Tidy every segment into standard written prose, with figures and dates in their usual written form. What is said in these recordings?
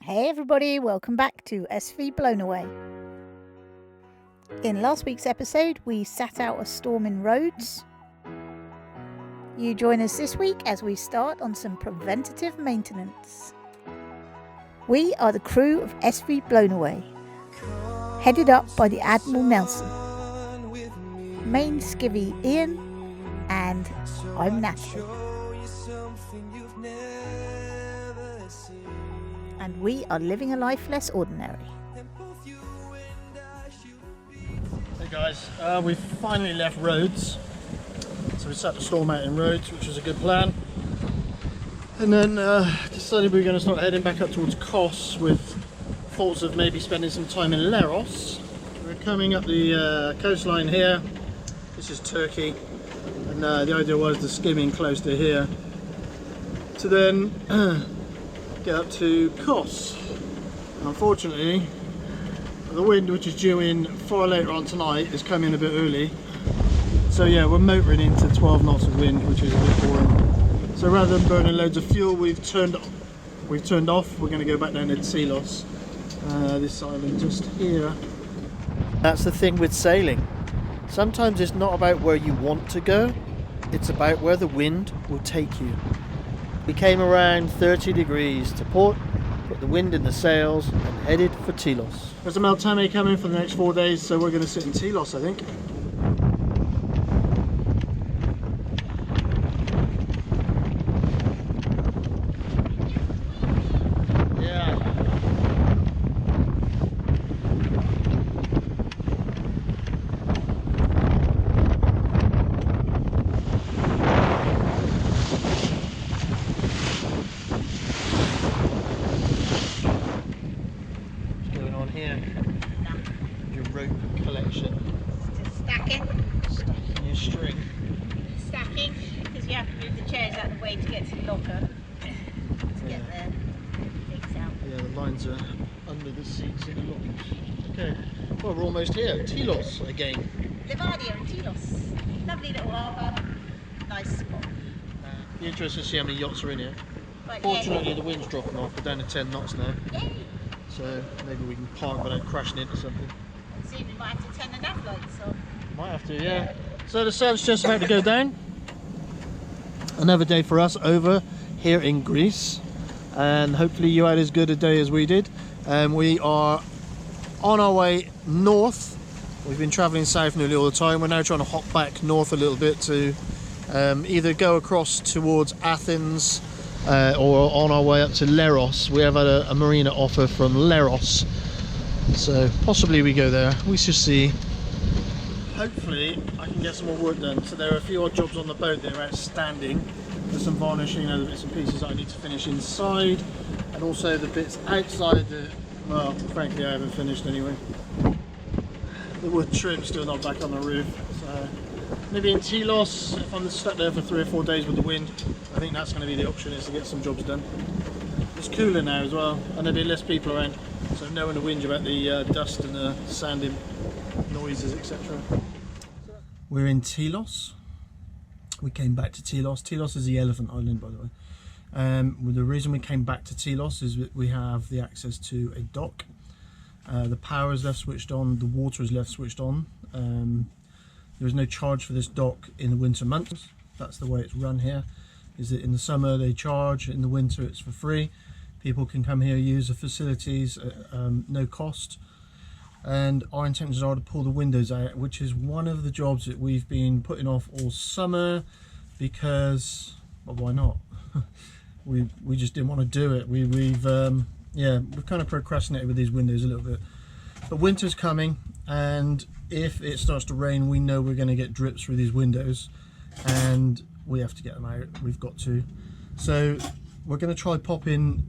Hey everybody, welcome back to SV Blown Away. In last week's episode, we sat out a storm in Rhodes. You join us this week as we start on some preventative maintenance. We are the crew of SV Blown Away, headed up by the Admiral Nelson, main skivvy Ian, and I'm Natalie. And we are living a life less ordinary. Hey guys, we've finally left Rhodes. So we sat the storm out in Rhodes, which was a good plan. And then decided we were going to start heading back up towards Kos with thoughts of maybe spending some time in Leros. We're coming up the coastline here. This is Turkey. And the idea was to skimming close to here. To then get up to Kos. Unfortunately, the wind, which is due in far later on tonight, is coming a bit early. So yeah, we're motoring into 12 knots of wind, which is a bit boring. So rather than burning loads of fuel, we've turned off. We're going to go back down to Tilos, this island just here. That's the thing with sailing. Sometimes it's not about where you want to go, it's about where the wind will take you. We came around 30 degrees to port, put the wind in the sails and headed for Tilos. There's a Meltame coming for the next 4 days, so we're going to sit in Tilos, I think. Your rope collection. Just stacking. Stacking your string. Stacking, because you have to move the chairs out of the way to get to the locker to get the things out. Yeah, the lines are under the seats in the lockers. Okay, well we're almost here. Tilos again. Livadia and Tilos. Lovely little harbour. Nice spot. Be interested to see how many yachts are in here. But Fortunately the wind's dropping off, we're down to 10 knots now. Yay! So maybe we can park without crashing into something. Soon we might have to turn the nav lights on. Might have to, yeah. So the sun's just about to go down. Another day for us over here in Greece. And hopefully you had as good a day as we did. We are on our way north. We've been travelling south nearly all the time. We're now trying to hop back north a little bit to either go across towards Athens or on our way up to Leros. We have had a marina offer from Leros, so possibly we go there. We shall see. Hopefully I can get some more work done. So there are a few odd jobs on the boat that are outstanding. There's some varnishing, other bits and pieces that I need to finish inside, and also the bits outside that, well, frankly I haven't finished anyway. The wood trim's still not back on the roof, so maybe in Tilos, if I'm stuck there for 3 or 4 days with the wind, I think that's going to be the option, is to get some jobs done. It's cooler now as well, and there'll be less people around, so no one to whinge about the dust and the sanding noises, etc. We're in Tilos. We came back to Tilos. Tilos is the elephant island, by the way. Well, the reason we came back to Tilos is that we have the access to a dock. The power is left switched on, the water is left switched on. There is no charge for this dock in the winter months. That's the way it's run here. Is that in the summer they charge, in the winter it's for free. People can come here, use the facilities at no cost. And our intentions are to pull the windows out, which is one of the jobs that we've been putting off all summer because, well, why not? we just didn't want to do it. We've kind of procrastinated with these windows a little bit. But winter's coming, and if it starts to rain, we know we're going to get drips through these windows, and we have to get them out. We've got to. So we're going to try pop in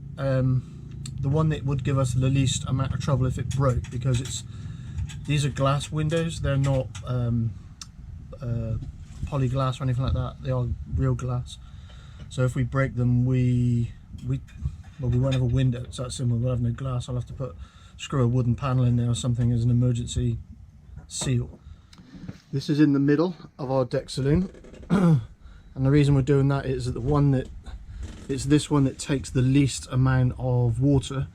the one that would give us the least amount of trouble if it broke, because these are glass windows. They're not polyglass or anything like that. They are real glass. So if we break them, we won't have a window. It's that simple. We'll have no glass. I'll have to screw a wooden panel in there or something as an emergency seal. This is in the middle of our deck saloon, and the reason we're doing that is that it's this one that takes the least amount of water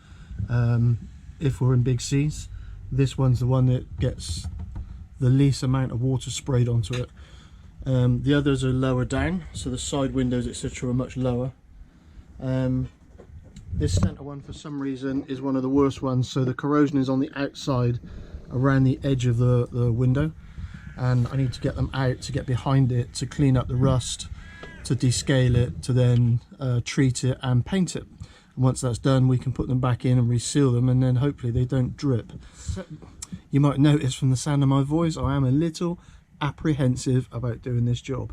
if we're in big seas. This one's the one that gets the least amount of water sprayed onto it. The others are lower down, so the side windows etc are much lower. This centre one for some reason is one of the worst ones, so the corrosion is on the outside around the edge of the window, and I need to get them out to get behind it to clean up the rust, to descale it, to then treat it and paint it. And once that's done, we can put them back in and reseal them, and then hopefully they don't drip. So, you might notice from the sound of my voice, I am a little apprehensive about doing this job.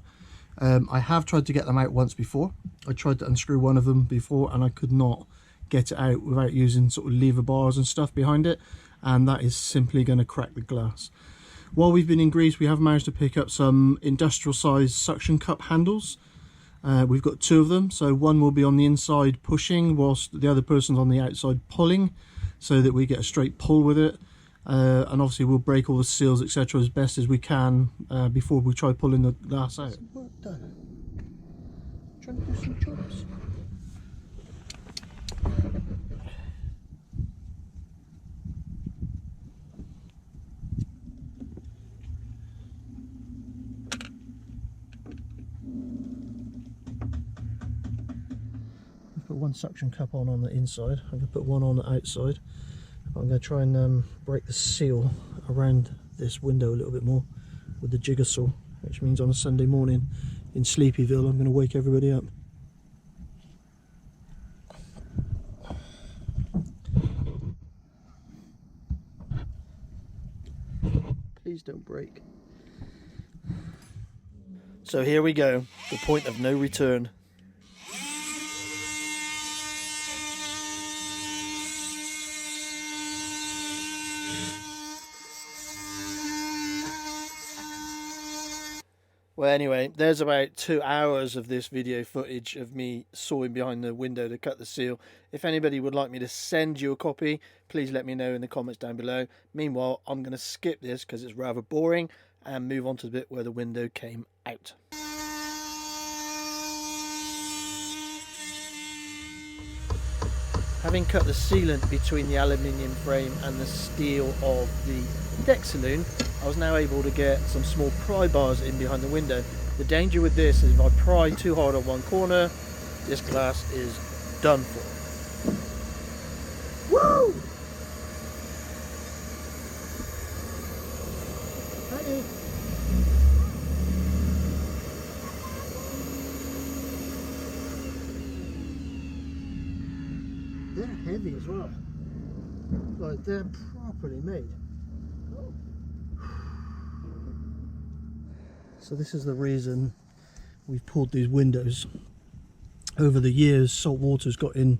I have tried to get them out once before. I tried to unscrew one of them before and I could not get it out without using sort of lever bars and stuff behind it, and that is simply going to crack the glass. While we've been in Greece, we have managed to pick up some industrial sized suction cup handles. We've got 2 of them, so one will be on the inside pushing whilst the other person's on the outside pulling, so that we get a straight pull with it. And obviously we'll break all the seals etc as best as we can before we try pulling the glass out. Work done. Trying to do some jobs. I've put one suction cup on the inside. I'm going to put one on the outside. I'm going to try and break the seal around this window a little bit more with the jigger saw, which means on a Sunday morning in Sleepyville I'm going to wake everybody up. Please don't break. So here we go, the point of no return. Well, anyway, there's about 2 hours of this video footage of me sawing behind the window to cut the seal. If anybody would like me to send you a copy, please let me know in the comments down below. Meanwhile, I'm going to skip this because it's rather boring and move on to the bit where the window came out. Having cut the sealant between the aluminium frame and the steel of the deck saloon, I was now able to get some small pry bars in behind the window. The danger with this is if I pry too hard on one corner, this glass is done for. Woo! Honey. They're heavy as well. Like, they're properly made. So this is the reason we've pulled these windows. Over the years, salt water's got in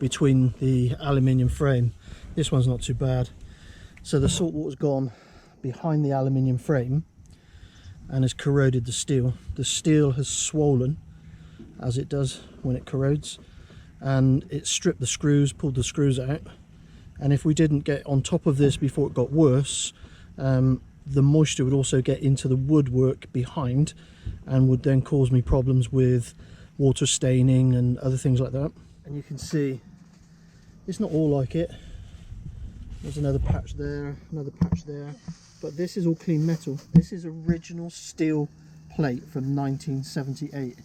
between the aluminium frame. This one's not too bad. So the salt water's gone behind the aluminium frame and has corroded the steel. The steel has swollen, as it does when it corrodes, and it stripped the screws, pulled the screws out. And if we didn't get on top of this before it got worse, the moisture would also get into the woodwork behind and would then cause me problems with water staining and other things like that. And you can see it's not all like it. There's another patch there, another patch there, but this is all clean metal. This is original steel plate from 1978.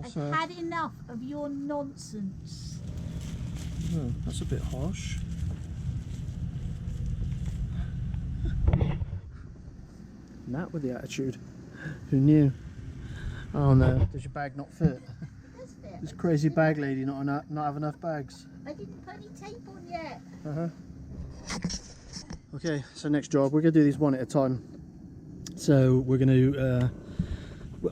I've had enough of your nonsense. Oh, that's a bit harsh. Nat with the attitude. Who knew? Oh no, does your bag not fit? It does fit. This crazy bag lady not have enough bags. I didn't put any tape on yet. Okay, so next job, we're going to do these one at a time. So we're going to,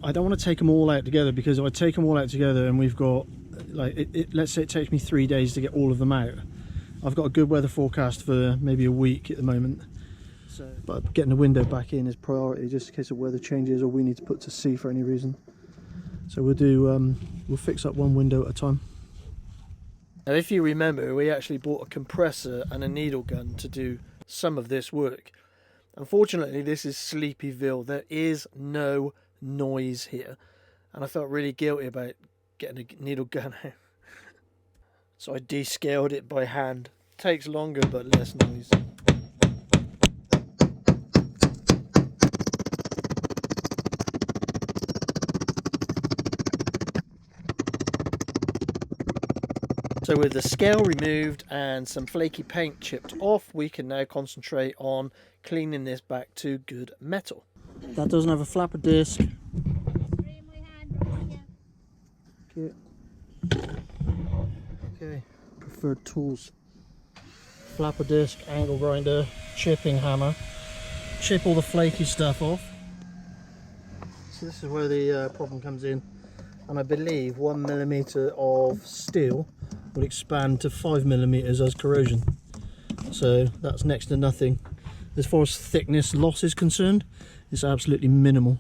I don't want to take them all out together, because if I take them all out together and we've got, like, let's say it takes me 3 days to get all of them out. I've got a good weather forecast for maybe a week at the moment. So, but getting the window back in is priority, just in case the weather changes or we need to put to sea for any reason. So we'll do, we'll fix up one window at a time. Now, if you remember, we actually bought a compressor and a needle gun to do some of this work. Unfortunately, this is Sleepyville. There is no noise here, and I felt really guilty about getting a needle gun out So I descaled it by hand. Takes longer but less noise. So with the scale removed and some flaky paint chipped off, we can now concentrate on cleaning this back to good metal. That doesn't have a flapper disc. Okay, preferred tools. Flapper disc, angle grinder, chipping hammer. Chip all the flaky stuff off. So this is where the problem comes in. And I believe 1mm of steel will expand to 5mm as corrosion. So that's next to nothing. As far as thickness loss is concerned, it's absolutely minimal.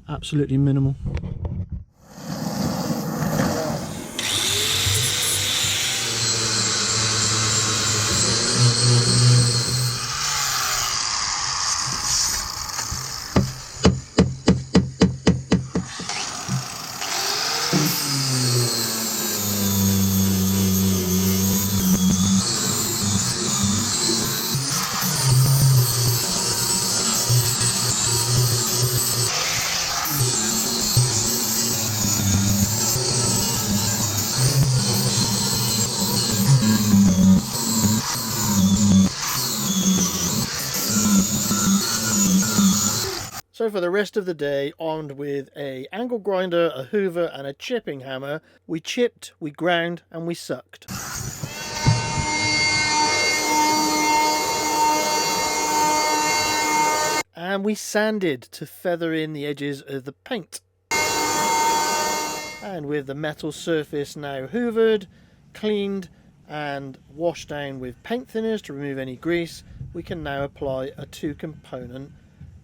Absolutely minimal. So for the rest of the day, armed with a angle grinder, a hoover and a chipping hammer, we chipped, we ground and we sucked. And we sanded to feather in the edges of the paint. And with the metal surface now hoovered, cleaned and washed down with paint thinners to remove any grease, we can now apply a 2-component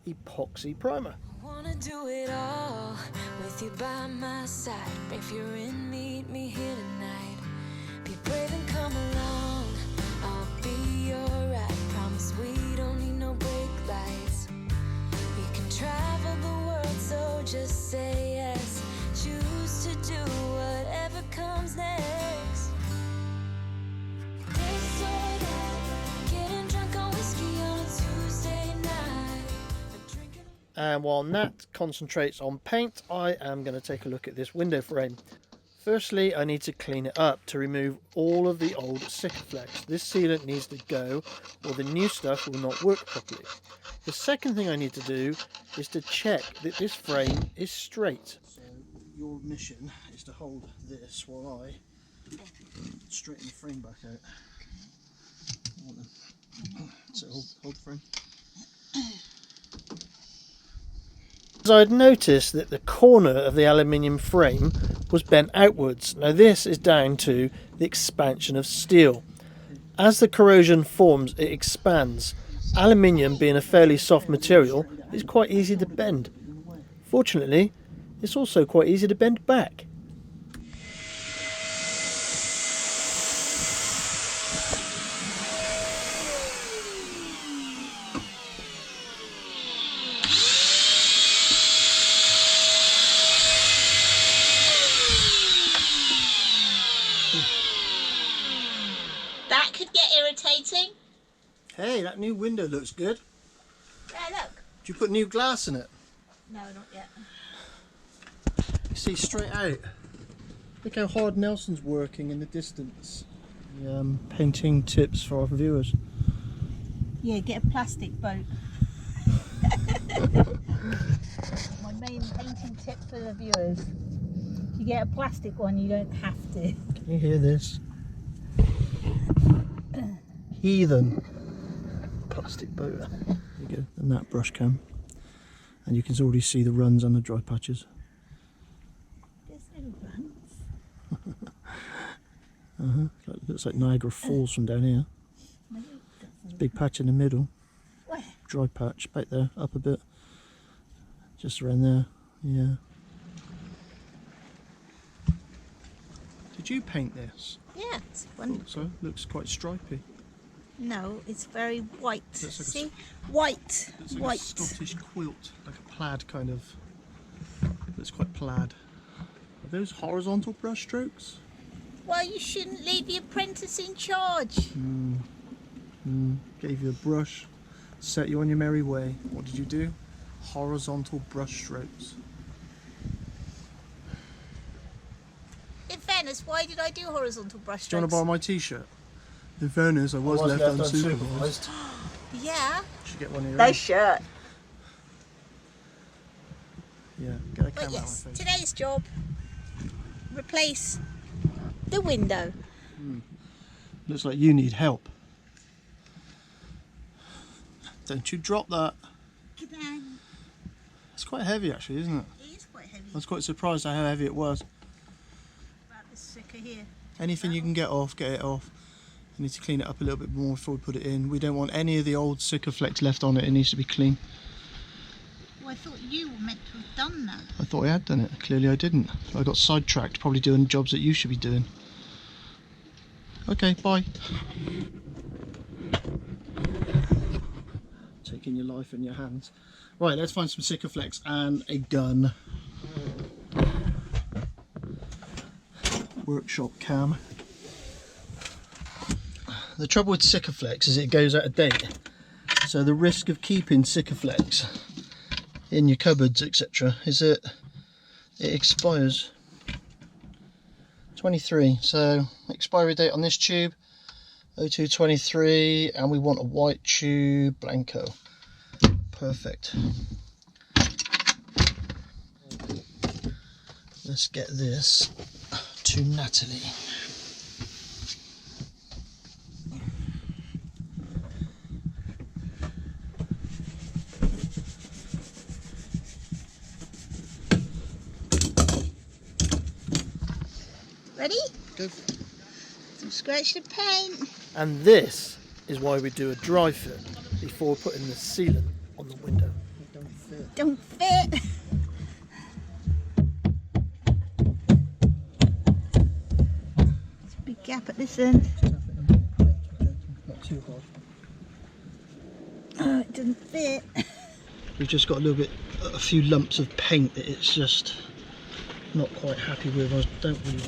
epoxy primer. I wanna do it all with you by my side. If you're in, meet me here tonight. Be brave and come along. I'll be alright. Promise we don't need no brake lights. We can travel the world, so just say yes. Choose to do whatever comes next. This or that, getting drunk on whiskey on a Tuesday night. And while Nat concentrates on paint, I am going to take a look at this window frame. Firstly, I need to clean it up to remove all of the old Sikaflex. This sealant needs to go or the new stuff will not work properly. The second thing I need to do is to check that this frame is straight. So your mission is to hold this while I straighten the frame back out. So hold the frame. I had noticed that the corner of the aluminium frame was bent outwards. Now this is down to the expansion of steel. As the corrosion forms, it expands. Aluminium, being a fairly soft material, is quite easy to bend. Fortunately, it's also quite easy to bend back. That could get irritating. Hey, that new window looks good. Yeah, look. Did you put new glass in it? No, not yet. You see straight out. Look how hard Nelson's working in the distance. Painting tips for our viewers. Yeah, get a plastic boat. My main painting tip for the viewers. If you get a plastic one, you don't have to. Can you hear this? Heathen. Plastic boat. There you go. And that brush cam. And you can already see the runs and the dry patches. There's no runs. Looks like Niagara Falls from down here. No, There's a big patch in the middle. where? Dry patch back there, up a bit. Just around there. Yeah. Did you paint this? Yeah, it's wonderful. So looks quite stripy. No, it's very white. Looks like See? White. It's like White. a Scottish quilt, like a plaid kind of. It's quite plaid. Are those horizontal brush strokes? Well, you shouldn't leave the apprentice in charge. Gave you a brush, set you on your merry way. What did you do? Horizontal brush strokes. In fairness, why did I do horizontal brush Do you want strokes? to borrow my t-shirt? In fairness, I was left unsupervised. Yeah. Should get one of your Nice own. shirt. Yeah, get a But camera yes, on my face. today's job, replace the window. Looks like you need help. Don't you drop that. Get down. It's quite heavy actually, isn't it? It is quite heavy. I was quite surprised at how heavy it was. About this sticker here. Anything you can get off, get it off. You need to clean it up a little bit more before we put it in. We don't want any of the old Sikaflex left on it. It needs to be clean. Well, I thought you were meant to have done that. I thought I had done it. Clearly I didn't. I got sidetracked, probably doing jobs that you should be doing. Okay, bye. Taking your life in your hands. Right, let's find some Sikaflex and a gun. Workshop cam. The trouble with Sikaflex is it goes out of date. So the risk of keeping Sikaflex in your cupboards, etc., is that it expires. 23, so expiry date on this tube 0223, and we want a white tube, blanco. Perfect. Let's get this to Natalie. Ready? Go. Some scratch the paint. And this is why we do a dry fit before putting the sealant on the window. It don't fit. Don't fit. There's a big gap at this end. Not too hard. Oh, it doesn't fit. We've just got a few lumps of paint that it's just not quite happy with. I don't really.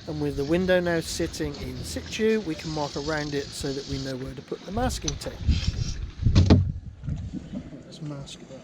And with the window now sitting in situ, we can mark around it so that we know where to put the masking tape. Let's mask that off.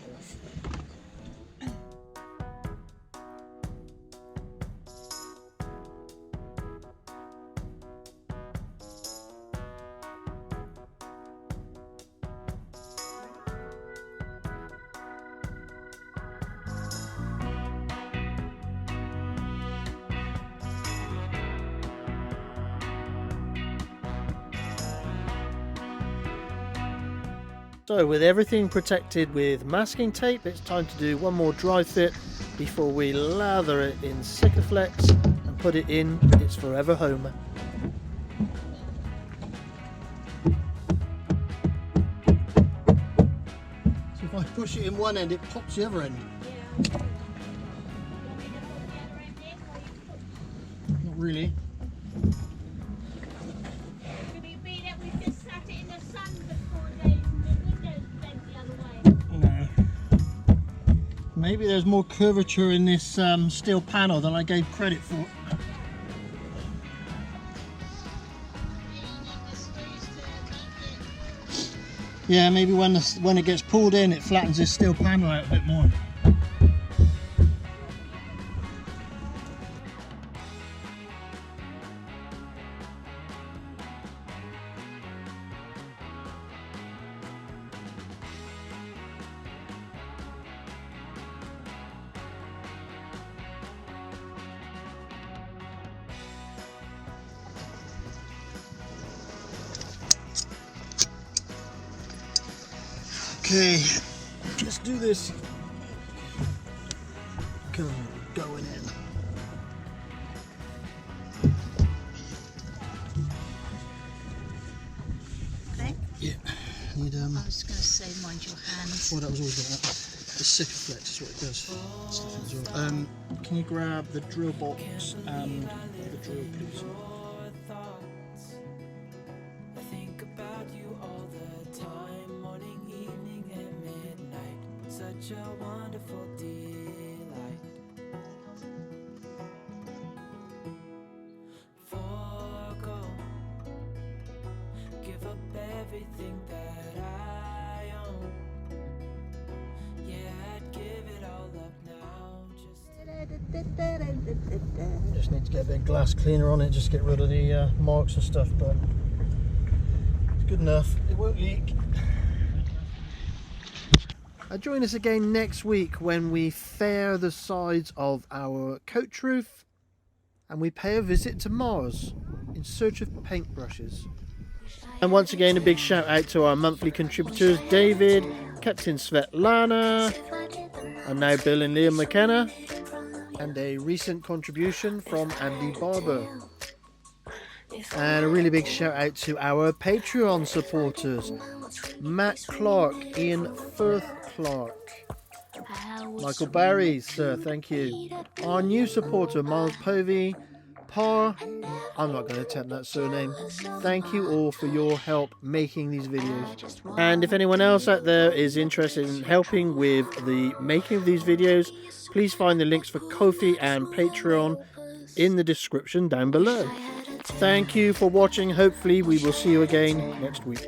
So with everything protected with masking tape, it's time to do one more dry fit before we lather it in Sikaflex and put it in its forever home. So if I push it in one end, it pops the other end. Not really. Could it be that we've just sat it in the sun for 4 days and the window's bent the other way? No. Maybe there's more curvature in this steel panel than I gave credit for. Yeah, maybe when it gets pulled in, it flattens this steel panel out a bit more. Okay, let's do this. Come on, going in. Okay. Yeah, need I was going to say, mind your hands. well, that was always like that. The Sikaflex is what it does. Stuff as well. Can you grab the drill box and the drill, please? I think about you all the time, morning, evening, and midnight. such a wonderful delight. Forgo, give up everything that I own. Yeah, I'd give it all up now. Just need to get a bit of glass cleaner on it, just get rid of the marks and stuff, but it's good enough. It won't leak. Join us again next week when we fair the sides of our coach roof and we pay a visit to Mars in search of paintbrushes. And once again, a big shout out to our monthly contributors, David, Captain Svetlana, and now Bill and Liam McKenna, and a recent contribution from Andy Barber. And a really big shout out to our Patreon supporters, Matt Clark, Ian Firth Clark, Michael Barry, sir, thank you. Our new supporter, Miles Povey, Parr, I'm not going to attempt that surname. Thank you all for your help making these videos. And if anyone else out there is interested in helping with the making of these videos, please find the links for Ko-fi and Patreon in the description down below. Thank you for watching. Hopefully we will see you again next week.